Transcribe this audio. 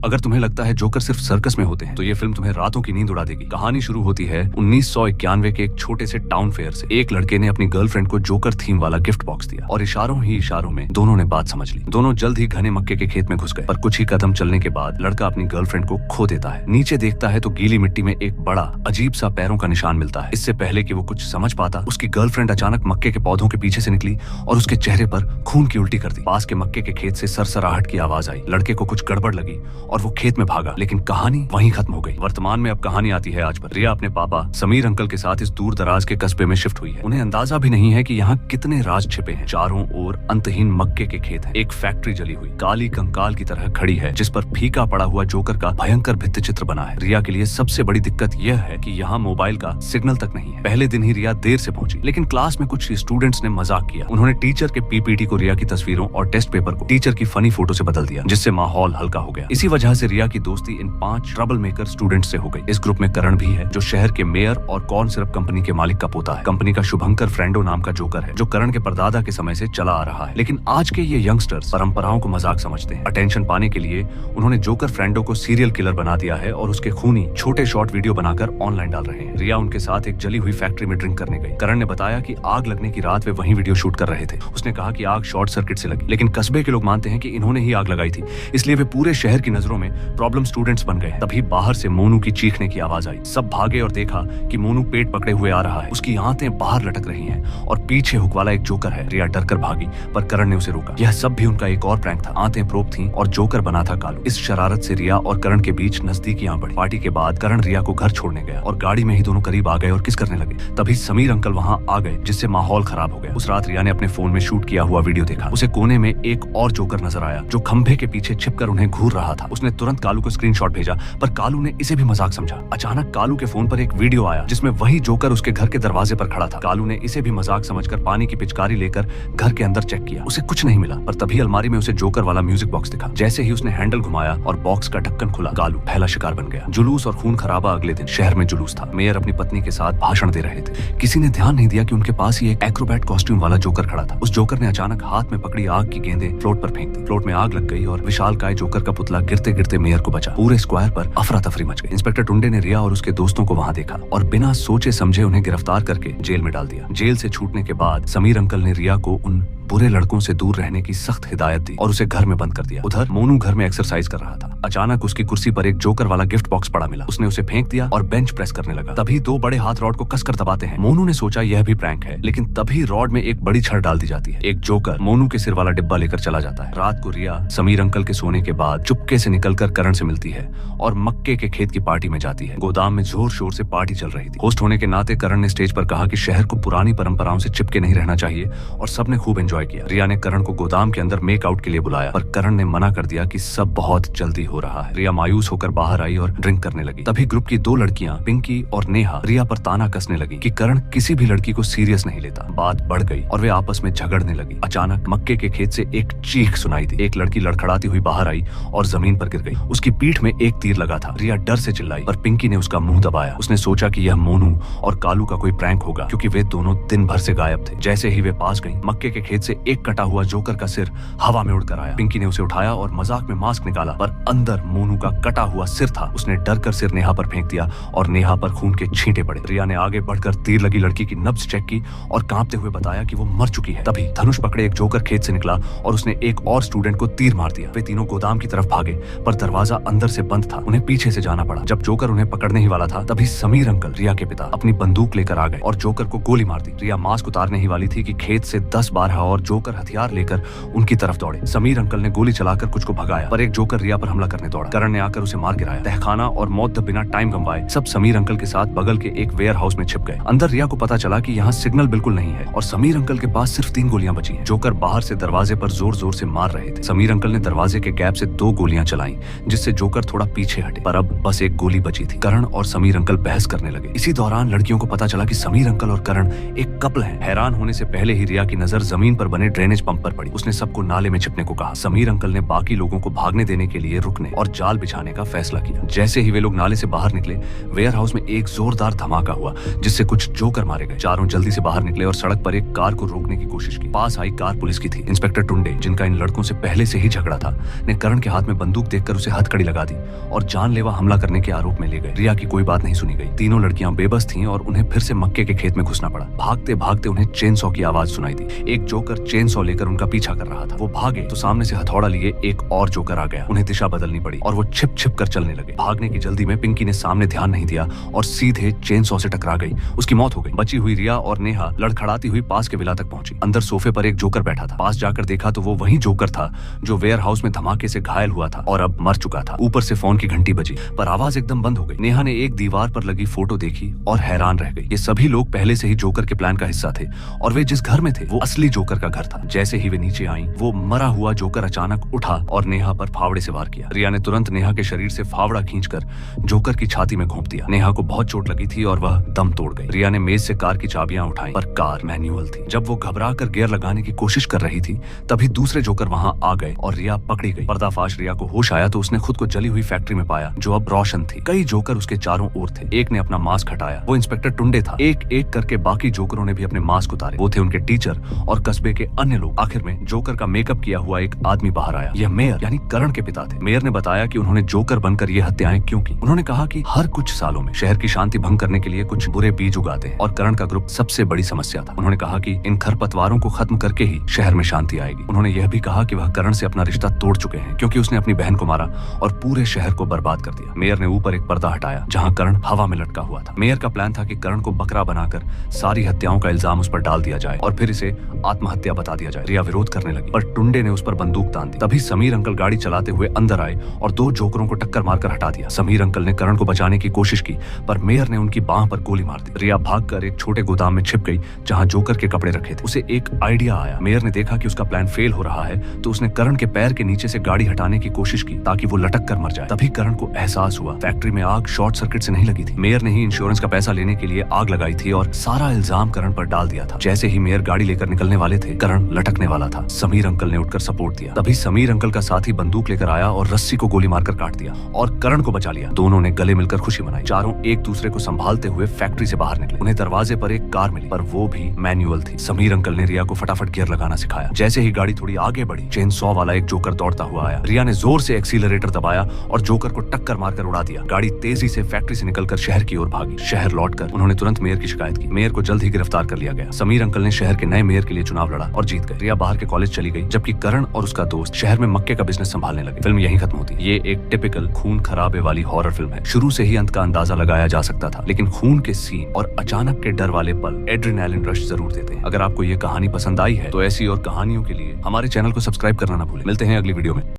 अगर तुम्हें लगता है जोकर सिर्फ सर्कस में होते हैं तो ये फिल्म तुम्हें रातों की नींद उड़ा देगी। कहानी शुरू होती है 1991 के एक छोटे से टाउन फेयर से। एक लड़के ने अपनी गर्लफ्रेंड को जोकर थीम वाला गिफ्ट बॉक्स दिया और इशारों ही इशारों में दोनों ने बात समझ ली। दोनों जल्द ही घने मक्के के खेत में घुस गए, पर कुछ ही कदम चलने के बाद लड़का अपनी गर्लफ्रेंड को खो देता है। नीचे देखता है तो गीली मिट्टी में एक बड़ा अजीब सा पैरों का निशान मिलता है। इससे पहले कि वो कुछ समझ पाता, उसकी गर्लफ्रेंड अचानक मक्के के पौधों के पीछे से निकली और उसके चेहरे पर खून की उल्टी कर दी। पास के मक्के के खेत से सरसराहट की आवाज आई। लड़के को कुछ गड़बड़ लगी और वो खेत में भागा, लेकिन कहानी वहीं खत्म हो गई। वर्तमान में अब कहानी आती है आज पर। रिया अपने पापा समीर अंकल के साथ इस दूर दराज के कस्बे में शिफ्ट हुई है। उन्हें अंदाजा भी नहीं है कि यहाँ कितने राज छिपे हैं। चारों ओर अंतहीन मक्के के खेत हैं। एक फैक्ट्री जली हुई काली कंकाल की तरह खड़ी है, जिस पर फीका पड़ा हुआ जोकर का भयंकर भित्ति चित्र बना है। रिया के लिए सबसे बड़ी दिक्कत यह है कि यहाँ मोबाइल का सिग्नल तक नहीं है। पहले दिन ही रिया देर से पहुंची, लेकिन क्लास में कुछ स्टूडेंट्स ने मजाक किया। उन्होंने टीचर के पीपीटी को रिया की तस्वीरों और टेस्ट पेपर को टीचर की फनी फोटो से बदल दिया, जिससे माहौल हल्का हो गया। इसी वजह से रिया की दोस्ती इन 5 ट्रबल मेकर स्टूडेंट से हो गई। इस ग्रुप में करण भी है, जो शहर के मेयर और कॉर्न सिरप कंपनी के मालिक का पोता है। कंपनी का शुभंकर फ्रेंडो नाम का जोकर है, जो करण के परदादा के समय से चला आ रहा है। लेकिन आज के ये यंगस्टर्स परंपराओं को मजाक समझते हैं। अटेंशन पाने के लिए उन्होंने जोकर फ्रेंडो को सीरियल किलर बना दिया है और उसके खूनी छोटे शॉर्ट वीडियो बनाकर ऑनलाइन डाल रहे हैं। रिया उनके साथ एक जली हुई फैक्ट्री में ड्रिंक करने गई। करण ने बताया कि आग लगने की रात वे वहीं वीडियो शूट कर रहे थे। उसने कहा कि आग शॉर्ट सर्किट से लगी, लेकिन कस्बे के लोग मानते हैं कि इन्होंने ही आग लगाई थी, इसलिए वे पूरे शहर की नजरों में प्रॉब्लम स्टूडेंट्स बन गए। तभी बाहर से मोनू की चीखने की आवाज आई। सब भागे और देखा कि मोनू पेट पकड़े हुए आ रहा है। उसकी आंतें बाहर लटक रही हैं और पीछे हुक वाला एक जोकर है। रिया डर कर भागी, पर करण ने उसे रोका। यह सब भी उनका एक और प्रैंक था। आंतें प्रोब थीं और जोकर बना था कालू। इस शरारत से रिया और करण के बीच नजदीकियां बढ़ी। पार्टी के बाद करण रिया को घर छोड़ने गया और गाड़ी में ही दोनों करीब आ गए और किस करने लगे। तभी समीर अंकल वहां आ गए, जिससे माहौल खराब हो गया। उस रात रिया ने अपने फोन में शूट किया हुआ वीडियो देखा। उसे कोने में एक और जोकर नजर आया, जो खंभे के पीछे छिपकर उन्हें घूर रहा था। उसने तुरंत कालू को स्क्रीनशॉट भेजा, पर कालू ने इसे भी मजाक समझा। अचानक कालू के फोन पर एक वीडियो आया, जिसमें वही जोकर उसके घर के दरवाजे पर खड़ा था। कालू ने इसे भी मजाक समझकर पानी की पिचकारी लेकर घर के अंदर चेक किया। उसे कुछ नहीं मिला, पर तभी अलमारी में उसे जोकर वाला म्यूजिक बॉक्स दिखा। जैसे ही उसने हैंडल घुमाया और बॉक्स का ढक्कन खुला, कालू पहला शिकार बन गया। जुलूस और खून खराबा अगले दिन शहर में जुलूस था। मेयर अपनी पत्नी के साथ भाषण दे रहे थे। किसी ने ध्यान नहीं दिया कि उनके पास ही एक एक्रोबैट कॉस्ट्यूम वाला जोकर खड़ा था। उस जोकर ने अचानक हाथ में पकड़ी आग की गेंदें फ्लोट पर फेंक दी। फ्लोट में आग लग गई और विशालकाय जोकर का पुतला गिरते गिरते मेयर को बचा। पूरे स्क्वायर पर अफरा तफरी मच गई। इंस्पेक्टर टुंडे ने रिया और उसके दोस्तों को वहां देखा और बिना सोचे समझे उन्हें गिरफ्तार करके जेल में डाल दिया। जेल से छूटने के बाद समीर अंकल ने रिया को उन बुरे लड़कों से दूर रहने की सख्त हिदायत दी और उसे घर में बंद कर दिया। उधर मोनू घर में एक्सरसाइज कर रहा था। अचानक उसकी कुर्सी पर एक जोकर वाला गिफ्ट बॉक्स पड़ा मिला। उसने उसे फेंक दिया और बेंच प्रेस करने लगा। तभी 2 बड़े हाथ रॉड को कसकर दबाते हैं। मोनू ने सोचा यह भी प्रैंक है, लेकिन तभी रॉड में एक बड़ी छड़ डाल दी जाती है। एक जोकर मोनू के सिर वाला डिब्बा लेकर चला जाता है। रात को रिया समीर अंकल के सोने के बाद चुपके से निकलकर करण से मिलती है और मक्के के खेत की पार्टी में जाती है। गोदाम में जोर शोर से पार्टी चल रही थी। होस्ट होने के नाते करण ने स्टेज पर कहा कि शहर को पुरानी परंपराओं से चिपके नहीं रहना चाहिए और सबने खूब एंजॉय किया। रिया ने करण को गोदाम के अंदर मेक आउट के लिए बुलाया, पर करण ने मना कर दिया कि सब बहुत जल्दी हो रहा है। रिया मायूस होकर बाहर आई और ड्रिंक करने लगी। तभी ग्रुप की 2 लड़कियां पिंकी और नेहा रिया पर ताना कसने लगी कि करण किसी भी लड़की को सीरियस नहीं लेता। बात बढ़ गई और वे आपस में झगड़ने लगी। अचानक मक्के के खेत से एक चीख सुनाई दी। एक लड़की लड़खड़ाती हुई बाहर आई और जमीन पर गिर गई। उसकी पीठ में एक तीर लगा था। रिया डर से चिल्लाई, पर पिंकी ने उसका मुंह दबाया। उसने सोचा कि यह मोनू और कालू का कोई प्रैंक होगा, क्योंकि वे दोनों दिन भर से गायब थे। जैसे ही वे पास गई, मक्के के खेत से एक कटा हुआ जोकर का सिर हवा में उड़कर आया। पिंकी ने उसे उठाया और मजाक में मास्क निकाला, पर अंदर मोनू का कटा हुआ सिर था। उसने डर कर सिर नेहा पर फेंक दिया और नेहा पर खून के छींटे पड़े। रिया ने आगे बढ़कर तीर लगी लड़की की नब्ज चेक की और कांपते हुए बताया कि वो मर चुकी है। तभी धनुष पकड़े एक जोकर खेत से निकला और उसने एक और स्टूडेंट को तीर मार दिया। वे तीनों गोदाम की तरफ भागे, पर दरवाजा अंदर से बंद था। उन्हें पीछे से जाना पड़ा। जब जोकर उन्हें पकड़ने ही वाला था, तभी समीर अंकल रिया के पिता अपनी बंदूक लेकर आ गए और जोकर को गोली मार दी। रिया मास्क उतारने ही वाली थी कि खेत से 10-12 और जोकर हथियार लेकर उनकी तरफ दौड़े। समीर अंकल ने गोली चलाकर कुछ को भगाया, पर एक जोकर रिया पर हमला करने दौड़ा। करण ने आकर उसे मार गिराया। तहखाना और मौत बिना टाइम गंवाए सब समीर अंकल के साथ बगल के एक वेयर हाउस में छिप गए। अंदर रिया को पता चला कि यहाँ सिग्नल बिल्कुल नहीं है और समीर अंकल के पास सिर्फ 3 गोलियां बची हैं। जोकर बाहर से दरवाजे पर जोर जोर से मार रहे थे। समीर अंकल ने दरवाजे के गैप से 2 गोलियां चलाई, जिससे जोकर थोड़ा पीछे हटे, पर अब बस एक गोली बची थी। करण और समीर अंकल बहस करने लगे। इसी दौरान लड़कियों को पता चला कि समीर अंकल और करण एक कपल है। हैरान होने से पहले ही रिया की नजर जमीन पर बने ड्रेनेज पंप पर पड़ी। उसने सबको नाले में छिपने को कहा। समीर अंकल ने बाकी लोगों को भागने देने के लिए रुकने और जाल बिछाने का फैसला किया। जैसे ही वे लोग नाले से बाहर निकले, वेयर हाउस में एक जोरदार धमाका हुआ जिससे कुछ जोकर मारे गए। चारों जल्दी से बाहर निकले और सड़क पर एक कार को रोकने की कोशिश की। पास आई कार पुलिस की थी। इंस्पेक्टर टुंडे, जिनका इन लड़कों से पहले से ही झगड़ा था, ने करण के हाथ में बंदूक देखकर उसे हथकड़ी लगा दी और जानलेवा हमला करने के आरोप में ले गए। रिया की कोई बात नहीं सुनी गई। तीनों लड़कियां बेबस थीं और उन्हें फिर से मक्के के खेत में घुसना पड़ा। भागते भागते उन्हें चेन सॉ की आवाज सुनाई दी। एक जोकर चेन सॉ लेकर उनका पीछा कर रहा था। वो भागे तो सामने से हथौड़ा लिए एक और जोकर आ गया। उन्हें दिशा बदलनी पड़ी और वो छिप छिप कर चलने लगे। भागने की जल्दी में पिंकी ने सामने ध्यान नहीं दिया और सीधे चेन सॉ से टकरा गई। उसकी मौत हो गई। बची हुई रिया और नेहा लड़खड़ाती हुई पास के विला तक पहुंची। अंदर सोफे पर एक जोकर बैठा था। पास जाकर देखा तो वो वही जोकर था जो वेयर हाउस में धमाके से घायल हुआ था और अब मर चुका था। ऊपर से फोन की घंटी बजी पर आवाज एकदम बंद हो गई। नेहा ने एक दीवार पर लगी फोटो देखी और हैरान रह गई। ये सभी लोग पहले से ही जोकर के प्लान का हिस्सा थे और वे जिस घर में थे वो असली जोकर का घर था। जैसे ही वे नीचे आई, वो मरा हुआ जोकर अचानक उठा और नेहा पर फावड़े से वार किया। रिया ने तुरंत नेहा के शरीर से फावड़ा खींचकर जोकर की छाती में घोंप दिया। नेहा को बहुत चोट लगी थी और वह दम तोड़ गई। रिया ने मेज से कार की चाबियां उठाई पर कार मैनुअल थी। जब वो घबरा कर गियर लगाने की कोशिश कर रही थी तभी दूसरे जोकर वहां आ गए और रिया पकड़ी गई। पर्दाफाश रिया को होश आया तो उसने खुद को जली हुई फैक्ट्री में पाया जो अब रोशन थी। कई जोकर उसके चारों ओर थे। एक ने अपना मास्क हटाया, वो इंस्पेक्टर टुंडे था। एक एक करके बाकी जोकरों ने भी अपने मास्क उतारे। वो थे उनके टीचर और कस्बे के अन्य लोग। आखिर में जोकर का मेकअप किया हुआ एक आदमी बाहर आया। यह मेयर यानी करण के पिता थे। मेयर ने बताया कि उन्होंने जोकर बनकर ये हत्याएं क्यों की। उन्होंने कहा कि हर कुछ सालों में शहर की शांति भंग करने के लिए कुछ बुरे बीज उगाते हैं और करण का ग्रुप सबसे बड़ी समस्या था। उन्होंने कहा कि इन खरपतवारों को खत्म करके ही शहर में शांति आएगी। उन्होंने यह भी कहा कि वह करण से अपना रिश्ता तोड़ चुके हैं क्योंकि उसने अपनी बहन को मारा और पूरे शहर को बर्बाद कर दिया। मेयर ने ऊपर एक पर्दा हटाया जहां करण हवा में लटका हुआ था। मेयर का प्लान था कि करण को बकरा बनाकर सारी हत्याओं का इल्जाम उस पर डाल दिया जाए और फिर इसे आत्महत्या बता दिया जाए। रिया विरोध करने लगी पर टुंडे ने उस पर बंदूक तान दी। तभी समीर अंकल गाड़ी चलाते हुए अंदर आए और दो जोकरों को टक्कर मारकर हटा दिया। समीर अंकल ने करण को बचाने की कोशिश की पर मेयर ने उनकी बांह पर गोली मार दी। रिया भागकर एक छोटे गोदाम में छिप गई जहां जोकर के कपड़े रखे थे। उसे एक आइडिया आया। मेयर ने देखा कि उसका प्लान फेल हो रहा है तो उसने करण के पैर के नीचे से गाड़ी हटाने की कोशिश की ताकि वो लटक कर मर जाए। तभी करण को एहसास हुआ फैक्ट्री में आग शॉर्ट सर्किट से नहीं लगी थी। मेयर ने ही इंश्योरेंस का पैसा लेने के लिए आग लगाई थी और सारा इल्जाम करण पर डाल दिया था। जैसे ही मेयर गाड़ी लेकर निकलने वाले थे, करण लटकने वाला था। समीर अंकल ने उठकर सपोर्ट दिया। तभी समीर अंकल का साथी बंदूक लेकर आया और रस्सी को गोली मारकर काट दिया और करण को बचा लिया। दोनों ने गले मिलकर खुशी मनाई। चारों एक दूसरे को संभालते हुए फैक्ट्री से बाहर निकले। उन्हें दरवाजे पर एक कार मिली पर वो भी मैनुअल थी। समीर अंकल ने रिया को फटाफट गियर लगाना सिखाया। जैसे ही गाड़ी थोड़ी आगे बढ़ी, चेन सॉ वाला एक जोकर दौड़ता हुआ आया। रिया ने जोर से एक्सीलरेटर दबाया और जोकर को टक्कर मारकर उड़ा दिया। गाड़ी तेजी से फैक्ट्री से निकलकर शहर की ओर भागी। शहर लौटकर उन्होंने तुरंत मेयर की शिकायत की। मेयर को जल्द ही गिरफ्तार कर लिया गया। समीर अंकल ने शहर के नए मेयर के लिए चुनाव लड़ा और जीत गए। रिया बाहर के कॉलेज चली गई जबकि करण और उसका दोस्त शहर में मक्के का बिजनेस संभालने लगे। फिल्म यहीं खत्म होती है। ये एक टिपिकल खून खराबे वाली हॉरर फिल्म है। शुरू से ही अंत का अंदाजा लगाया जा सकता था लेकिन खून के सीन और अचानक के डर वाले पल एड्रेनालिन रश जरूर देते हैं। अगर आपको ये कहानी पसंद आई है तो ऐसी और कहानियों के लिए हमारे चैनल को सब्सक्राइब करना ना भूलें। मिलते हैं अगली वीडियो में।